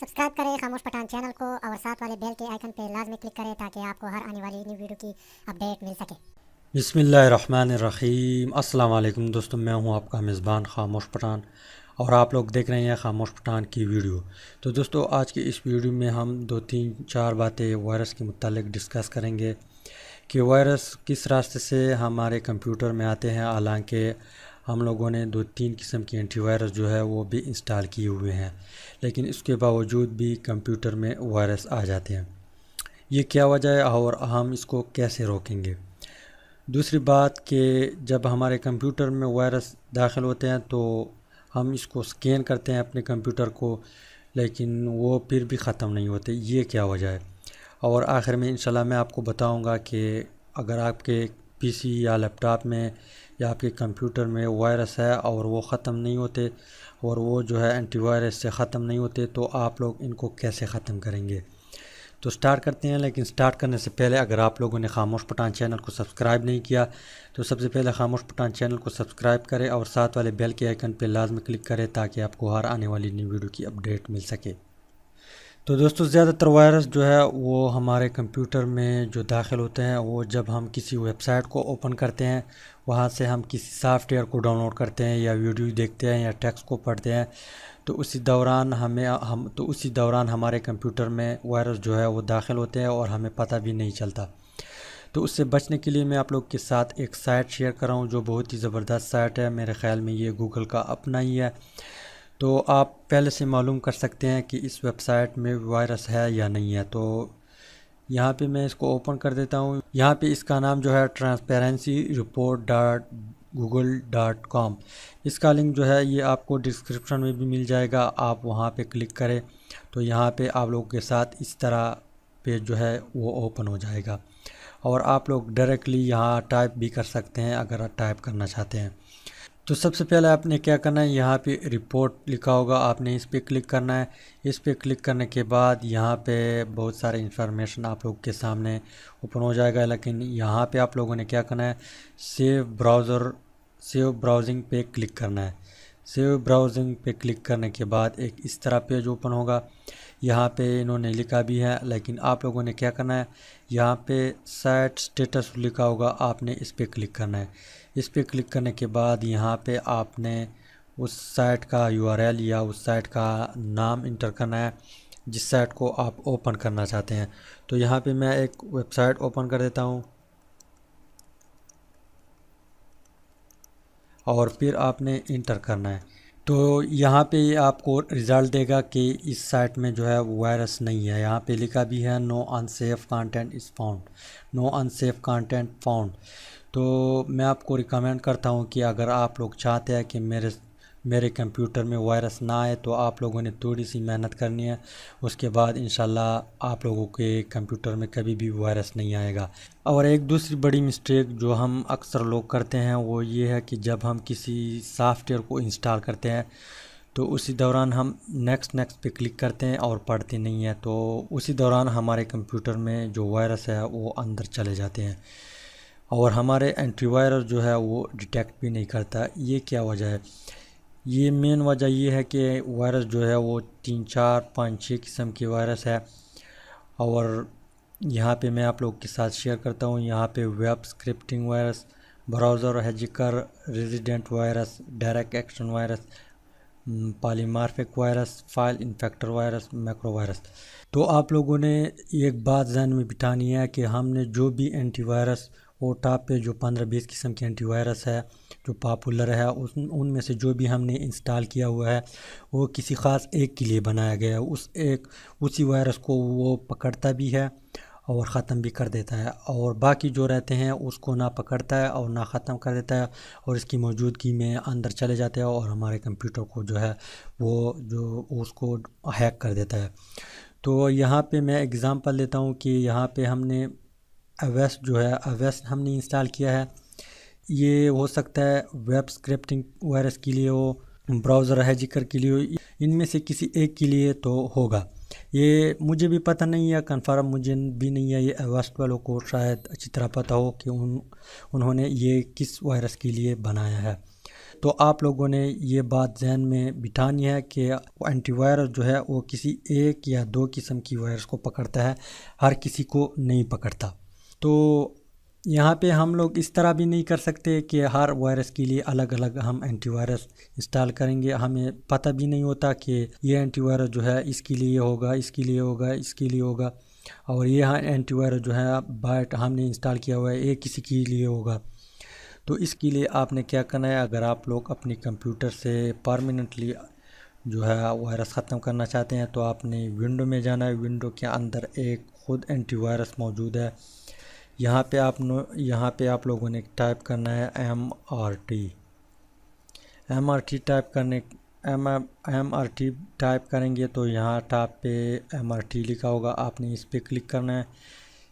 Subscribe करें खामोश Pathan channel को और साथ वाले बेल के आइकन पे लाजमी क्लिक करें ताकि आपको हर आने वाली न्यू वीडियो की अपडेट मिल सके। बिस्मिल्लाहिर्रहमानिर्रहीम। अस्सलाम वालेकुम दोस्तों, मैं हूं आपका मेज़बान खामोश पठान और आप लोग देख रहे हैं खामोश पठान की वीडियो। तो दोस्तों, आज की इस वीडियो में हम 2-3-4 बातें वायरस के मुतालिक डिस्कस करेंगे कि वायरस किस रास्ते से हमारे कंप्यूटर में आते हैं। हालांकि हम लोगों ने 2-3 किस्म की एंटीवायरस जो है वो भी इंस्टॉल किए हुए हैं, लेकिन इसके बावजूद भी कंप्यूटर में वायरस आ जाते हैं। ये क्या वजह है और हम इसको कैसे रोकेंगे। दूसरी बात कि जब हमारे कंप्यूटर में वायरस दाखिल होते हैं तो हम इसको स्कैन करते हैं अपने कंप्यूटर को, लेकिन वो फिर भी ख़त्म नहीं होते। ये क्या वजह है। और आखिर में इंशाल्लाह मैं आपको बताऊंगा कि अगर आपके पीसी या लैपटॉप में या आपके कंप्यूटर में वायरस है और वो ख़त्म नहीं होते और वो जो है एंटीवायरस से ख़त्म नहीं होते, तो आप लोग इनको कैसे ख़त्म करेंगे। तो स्टार्ट करते हैं। लेकिन स्टार्ट करने से पहले अगर आप लोगों ने खामोश पठान चैनल को सब्सक्राइब नहीं किया तो सबसे पहले खामोश पठान चैनल को सब्सक्राइब करें और साथ वाले बेल के आइकन पर लाजमी क्लिक करें ताकि आपको हर आने वाली न्यू वीडियो की अपडेट मिल सके। तो दोस्तों, ज़्यादातर वायरस जो है वो हमारे कंप्यूटर में जो दाखिल होते हैं वो जब हम किसी वेबसाइट को ओपन करते हैं, वहाँ से हम किसी सॉफ्टवेयर को डाउनलोड करते हैं या वीडियो देखते हैं या टेक्स्ट को पढ़ते हैं, तो उसी दौरान हमारे कंप्यूटर में वायरस जो है वो दाखिल होते हैं और हमें पता भी नहीं चलता। तो उससे बचने के लिए मैं आप लोग के साथ एक साइट शेयर कर रहा हूँ जो बहुत ही ज़बरदस्त साइट है। मेरे ख़्याल में ये गूगल का अपना ही है। तो आप पहले से मालूम कर सकते हैं कि इस वेबसाइट में वायरस है या नहीं है। तो यहाँ पे मैं इसको ओपन कर देता हूँ। यहाँ पे इसका नाम जो है transparency report.google.com। इसका लिंक जो है ये आपको डिस्क्रिप्शन में भी मिल जाएगा, आप वहाँ पे क्लिक करें तो यहाँ पे आप लोगों के साथ इस तरह पेज जो है वो ओपन हो जाएगा और आप लोग डायरेक्टली यहाँ टाइप भी कर सकते हैं अगर आप टाइप करना चाहते हैं। तो सबसे पहले आपने क्या करना है, यहाँ पे रिपोर्ट लिखा होगा, आपने इस पर क्लिक करना है। इस पर क्लिक करने के बाद यहाँ पे बहुत सारे इंफॉर्मेशन आप लोग के सामने ओपन हो जाएगा, लेकिन यहाँ पे आप लोगों ने क्या करना है, सेव ब्राउजिंग पे क्लिक करना है। सेव ब्राउजिंग पे क्लिक करने के बाद एक इस तरह पेज ओपन होगा। यहाँ पे इन्होंने लिखा भी है, लेकिन आप लोगों ने क्या करना है, यहाँ पे साइट स्टेटस लिखा होगा, आपने इस पर क्लिक करना है। इस पर क्लिक करने के बाद यहाँ पे आपने उस साइट का यूआरएल या उस साइट का नाम इंटर करना है जिस साइट को आप ओपन करना चाहते हैं। तो यहाँ पे मैं एक वेबसाइट ओपन कर देता हूँ और फिर आपने इंटर करना है। तो यहाँ पे ये आपको रिज़ल्ट देगा कि इस साइट में जो है वायरस नहीं है। यहाँ पे लिखा भी है no unsafe content is found, no unsafe content found. तो मैं आपको रिकमेंड करता हूँ कि अगर आप लोग चाहते हैं कि मेरे कंप्यूटर में वायरस ना आए तो आप लोगों ने थोड़ी सी मेहनत करनी है, उसके बाद इंशाल्लाह आप लोगों के कंप्यूटर में कभी भी वायरस नहीं आएगा। और एक दूसरी बड़ी मिस्टेक जो हम अक्सर लोग करते हैं वो ये है कि जब हम किसी सॉफ्टवेयर को इंस्टॉल करते हैं तो उसी दौरान हम नेक्स्ट पे क्लिक करते हैं और पढ़ते नहीं हैं, तो उसी दौरान हमारे कंप्यूटर में जो वायरस है वो अंदर चले जाते हैं और हमारे एंटीवायरस जो है वो डिटेक्ट भी नहीं करता। ये क्या वजह है। ये मेन वजह ये है कि वायरस जो है वो 3-4-5-6 किस्म की वायरस है। और यहाँ पे मैं आप लोग के साथ शेयर करता हूँ। यहाँ पे web scripting virus, browser hacker, resident virus, direct action virus, polymorphic virus, file infector virus, macro virus. तो आप लोगों ने एक बात ध्यान में बिठानी है कि हमने जो भी एंटीवायरस वो टॉप पे जो 15-20 किस्म के एंटीवायरस है जो पॉपुलर है उनमें से जो भी हमने इंस्टॉल किया हुआ है वो किसी ख़ास एक के लिए बनाया गया है। उसी वायरस को वो पकड़ता भी है और ख़त्म भी कर देता है, और बाकी जो रहते हैं उसको ना पकड़ता है और ना ख़त्म कर देता है और इसकी मौजूदगी में अंदर चले जाते हैं और हमारे कंप्यूटर को जो है वो जो उसको हैक कर देता है। तो यहाँ पे मैं एग्ज़ाम्पल लेता हूँ कि यहाँ पे हमने अवेस्ट हमने इंस्टॉल किया है। ये हो सकता है वेब स्क्रिप्टिंग वायरस के लिए हो, ब्राउज़र हैकर के लिए हो, इनमें से किसी एक के लिए तो होगा। ये मुझे भी पता नहीं है, कंफर्म मुझे भी नहीं है। ये अवेस्ट वालों को शायद अच्छी तरह पता हो कि उन्होंने ये किस वायरस के लिए बनाया है। तो आप लोगों ने ये बात ध्यान में बिठानी है कि एंटीवायरस जो है वो किसी एक या दो किस्म की वायरस को पकड़ता है, हर किसी को नहीं पकड़ता। तो यहाँ पे हम लोग इस तरह भी नहीं कर सकते कि हर वायरस के लिए अलग अलग हम एंटीवायरस इंस्टॉल करेंगे। हमें पता भी नहीं होता कि ये एंटीवायरस जो है इसके लिए होगा, इसके लिए होगा, इसके लिए होगा, और ये एंटीवायरस जो है बाट हमने इंस्टॉल किया हुआ है ये किसी के लिए होगा। तो इसके लिए आपने क्या करना है, अगर आप लोग अपने कंप्यूटर से परमानेंटली जो है वायरस ख़त्म करना चाहते हैं तो आपने विंडो में जाना है। विंडो के अंदर एक खुद एंटीवायरस मौजूद है। यहाँ पे आप लोगों ने टाइप करना है MRT टाइप करेंगे तो यहाँ टॉप पे MRT लिखा होगा, आपने इस पे क्लिक करना है।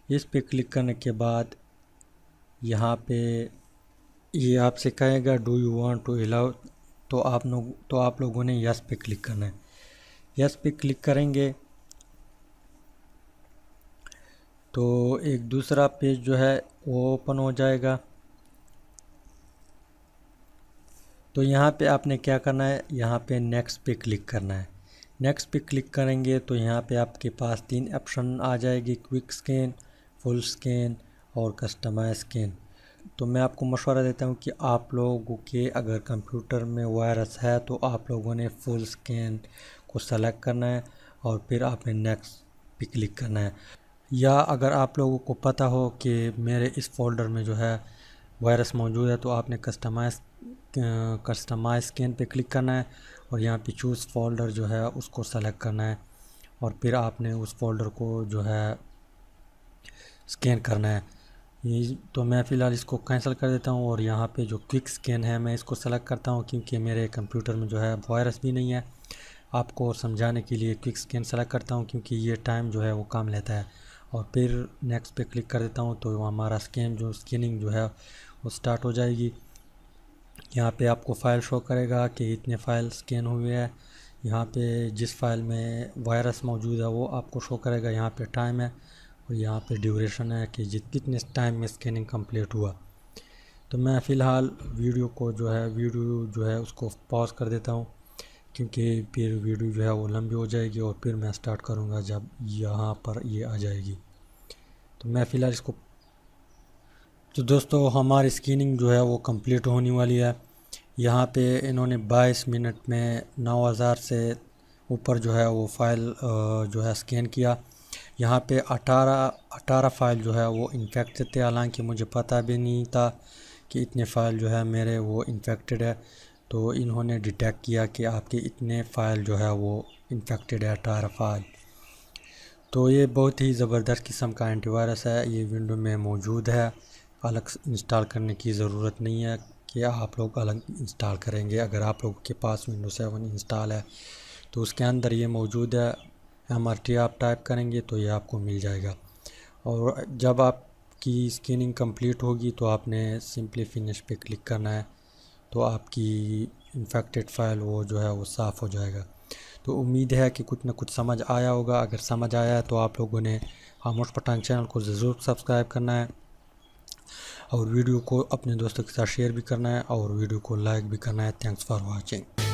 इस पे क्लिक करने के बाद यहाँ पे ये आपसे कहेगा do you want to allow, तो आप लोगों ने यस पे क्लिक करना है। यस पे क्लिक करेंगे तो एक दूसरा पेज जो है वो ओपन हो जाएगा। तो यहाँ पे आपने क्या करना है, यहाँ पे नेक्स्ट पे क्लिक करना है। नेक्स्ट पे क्लिक करेंगे तो यहाँ पे आपके पास 3 ऑप्शन आ जाएगी, क्विक स्कैन, फुल स्कैन और कस्टमाइज स्कैन। तो मैं आपको मशवरा देता हूँ कि आप लोगों के अगर कंप्यूटर में वायरस है तो आप लोगों ने फुल स्कैन को सेलेक्ट करना है और फिर आपने नेक्स्ट पे क्लिक करना है। या अगर आप लोगों को पता हो कि मेरे इस फोल्डर में जो है वायरस मौजूद है तो आपने कस्टमाइज स्कैन पे क्लिक करना है और यहाँ पे चूज़ फोल्डर जो है उसको सेलेक्ट करना है और फिर आपने उस फोल्डर को जो है स्कैन करना है। ये तो मैं फ़िलहाल इसको कैंसिल कर देता हूँ और यहाँ पे जो क्विक स्कैन है मैं इसको सेलेक्ट करता हूँ क्योंकि मेरे कंप्यूटर में जो है वायरस भी नहीं है। आपको समझाने के लिए क्विक स्कैन सेलेक्ट करता हूँ क्योंकि ये टाइम जो है वो कम लेता है। और फिर नेक्स्ट पे क्लिक कर देता हूँ तो हमारा स्कैनिंग जो है वो स्टार्ट हो जाएगी। यहाँ पे आपको फ़ाइल शो करेगा कि इतने फ़ाइल स्कैन हुए हैं। यहाँ पे जिस फाइल में वायरस मौजूद है वो आपको शो करेगा। यहाँ पे टाइम है और यहाँ पे ड्यूरेशन है कि कितने टाइम में स्कैनिंग कंप्लीट हुआ। तो मैं फ़िलहाल वीडियो जो है उसको पॉज कर देता हूँ क्योंकि फिर वीडियो जो है वो लंबी हो जाएगी और फिर मैं स्टार्ट करूँगा जब यहाँ पर ये आ जाएगी। तो मैं फ़िलहाल इसको, तो दोस्तों हमारी स्कैनिंग जो है वो कंप्लीट होने वाली है। यहाँ पे इन्होंने 22 मिनट में 9000 से ऊपर जो है वो फ़ाइल जो है स्कैन किया। यहाँ पे 18 फ़ाइल जो है वो इन्फेक्टेड थे, हालांकि मुझे पता भी नहीं था कि इतने फ़ाइल जो है मेरे वो इन्फेक्टेड है। तो इन्होंने डिटेक्ट किया कि आपके इतने फ़ाइल जो है वो इन्फेक्टेड है, 18 फ़ाइल। तो ये बहुत ही ज़बरदस्त किस्म का एंटीवायरस है, ये विंडो में मौजूद है। अलग इंस्टॉल करने की ज़रूरत नहीं है कि आप लोग अलग इंस्टॉल करेंगे। अगर आप लोगों के पास Windows 7 इंस्टॉल है तो उसके अंदर ये मौजूद है। MRT आप टाइप करेंगे तो ये आपको मिल जाएगा। और जब आपकी स्कैनिंग कंप्लीट होगी तो आपने सिंपली फिनिश पे क्लिक करना है तो आपकी इन्फेक्टेड फ़ाइल वो जो है वो साफ़ हो जाएगा। तो उम्मीद है कि कुछ ना कुछ समझ आया होगा। अगर समझ आया है तो आप लोगों ने खामोश पठान चैनल को ज़रूर सब्सक्राइब करना है और वीडियो को अपने दोस्तों के साथ शेयर भी करना है और वीडियो को लाइक भी करना है। Thanks for watching.